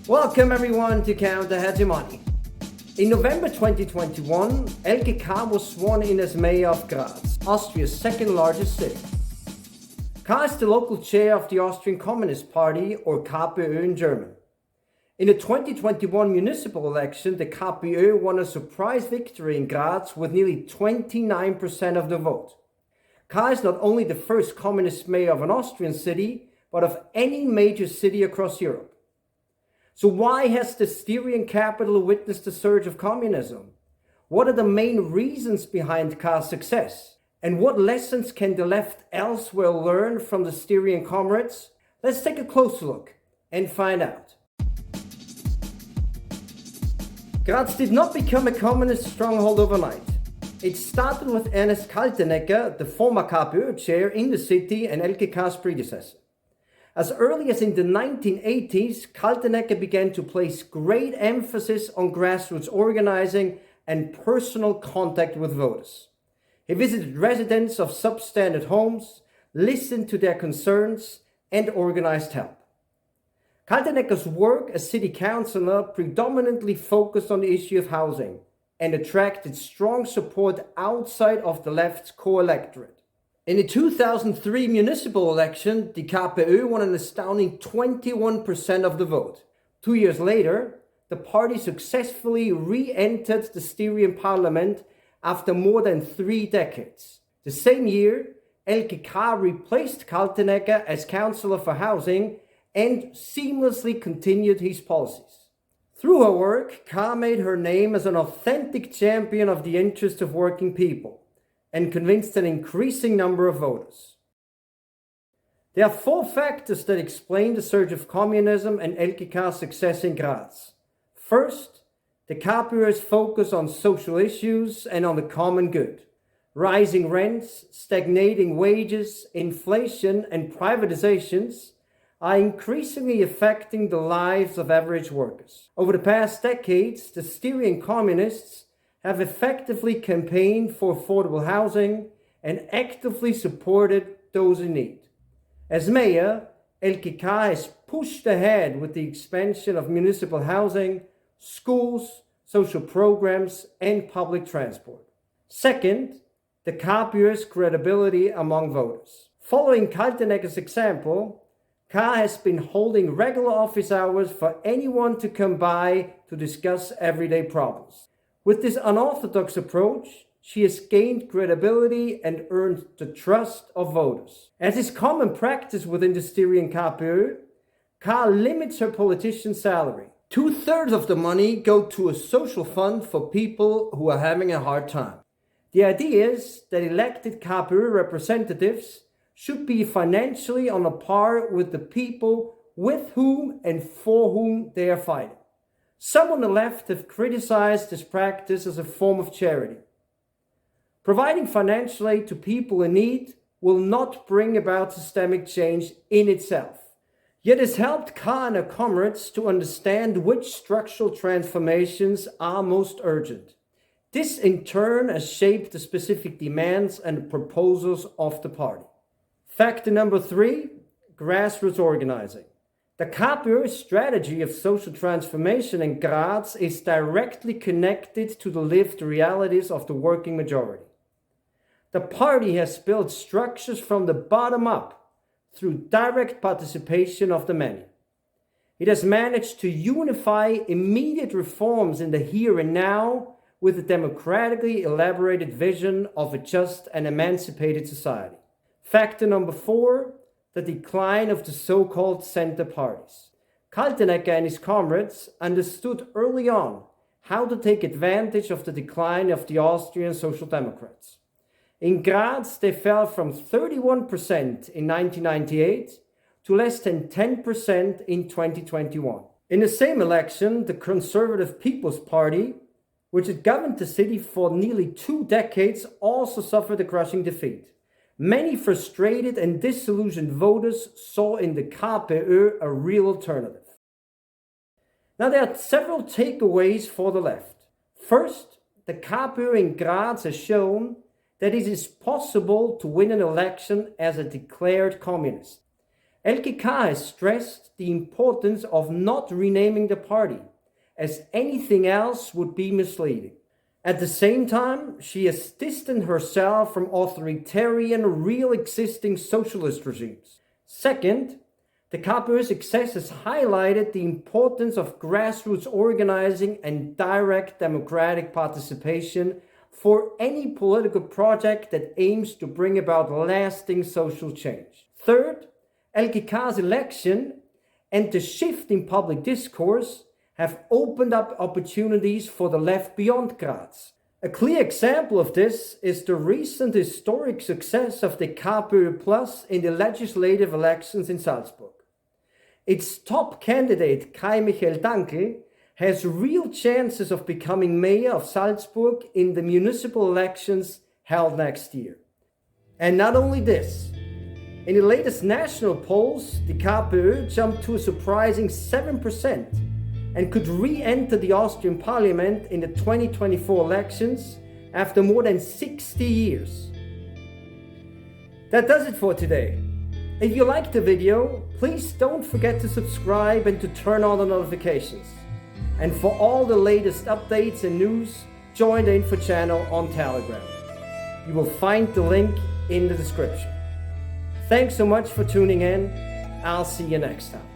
Welcome everyone to Counter-Hegemony. In November 2021, Elke Kahr was sworn in as mayor of Graz, Austria's second largest city. Kahr is the local chair of the Austrian Communist Party, or KPÖ in German. In the 2021 municipal election, the KPÖ won a surprise victory in Graz with nearly 29% of the vote. Kahr is not only the first communist mayor of an Austrian city, but of any major city across Europe. So why has the Styrian capital witnessed a surge of communism? What are the main reasons behind Kahr's success? And what lessons can the left elsewhere learn from the Styrian comrades? Let's take a closer look and find out. Graz did not become a communist stronghold overnight. It started with Ernest Kaltenecker, the former KPÖ chair in the city and Elke Kahr's predecessor. As early as in the 1980s, Kaltenecker began to place great emphasis on grassroots organizing and personal contact with voters. He visited residents of substandard homes, listened to their concerns, and organized help. Kaltenecker's work as city councillor predominantly focused on the issue of housing and attracted strong support outside of the left's core electorate. In the 2003 municipal election, the KPÖ won an astounding 21% of the vote. 2 years later, the party successfully re-entered the Styrian parliament after more than 3 decades. The same year, Elke Kahr replaced Kaltenecker as councillor for housing and seamlessly continued his policies. Through her work, Kahr made her name as an authentic champion of the interests of working people and convinced an increasing number of voters. There are 4 factors that explain the surge of communism and Elke Kahr's success in Graz. First, the KPÖ's focus on social issues and on the common good. Rising rents, stagnating wages, inflation, and privatizations are increasingly affecting the lives of average workers. Over the past decades, the Styrian Communists have effectively campaigned for affordable housing and actively supported those in need. As mayor, Elke Kahr has pushed ahead with the expansion of municipal housing, schools, social programs, and public transport. Second, the KPÖ's credibility among voters. Following Kaltenecker's example, Kahr has been holding regular office hours for anyone to come by to discuss everyday problems. With this unorthodox approach, she has gained credibility and earned the trust of voters. As is common practice within the Styrian KPÖ, Kahr limits her politician's salary. 2/3 of the money go to a social fund for people who are having a hard time. The idea is that elected KPÖ representatives should be financially on a par with the people with whom and for whom they are fighting. Some on the left have criticized this practice as a form of charity. Providing financial aid to people in need will not bring about systemic change in itself. Yet it has helped Kahr and her comrades to understand which structural transformations are most urgent. This in turn has shaped the specific demands and proposals of the party. Factor number 3, grassroots organizing. The KPÖ's strategy of social transformation in Graz is directly connected to the lived realities of the working majority. The party has built structures from the bottom up through direct participation of the many. It has managed to unify immediate reforms in the here and now with a democratically elaborated vision of a just and emancipated society. Factor number 4, the decline of the so-called center parties. Kaltenecker and his comrades understood early on how to take advantage of the decline of the Austrian Social Democrats. In Graz, they fell from 31% in 1998 to less than 10% in 2021. In the same election, the Conservative People's Party, which had governed the city for nearly 2 decades, also suffered a crushing defeat. Many frustrated and disillusioned voters saw in the KPÖ a real alternative. Now there are several takeaways for the left. First, the KPÖ in Graz has shown that it is possible to win an election as a declared communist. Elke Kahr has stressed the importance of not renaming the party, as anything else would be misleading. At the same time, she has distanced herself from authoritarian, real existing socialist regimes. Second, the KPÖ success has highlighted the importance of grassroots organizing and direct democratic participation for any political project that aims to bring about lasting social change. Third, Elke Kahr's election and the shift in public discourse have opened up opportunities for the left beyond Graz. A clear example of this is the recent historic success of the KPÖ Plus in the legislative elections in Salzburg. Its top candidate, Kai Michael Dankel, has real chances of becoming mayor of Salzburg in the municipal elections held next year. And not only this, in the latest national polls, the KPÖ jumped to a surprising 7% and could re-enter the Austrian parliament in the 2024 elections after more than 60 years. That does it for today. If you liked the video, please don't forget to subscribe and to turn on the notifications. And for all the latest updates and news, join the info channel on Telegram. You will find the link in the description. Thanks so much for tuning in. I'll see you next time.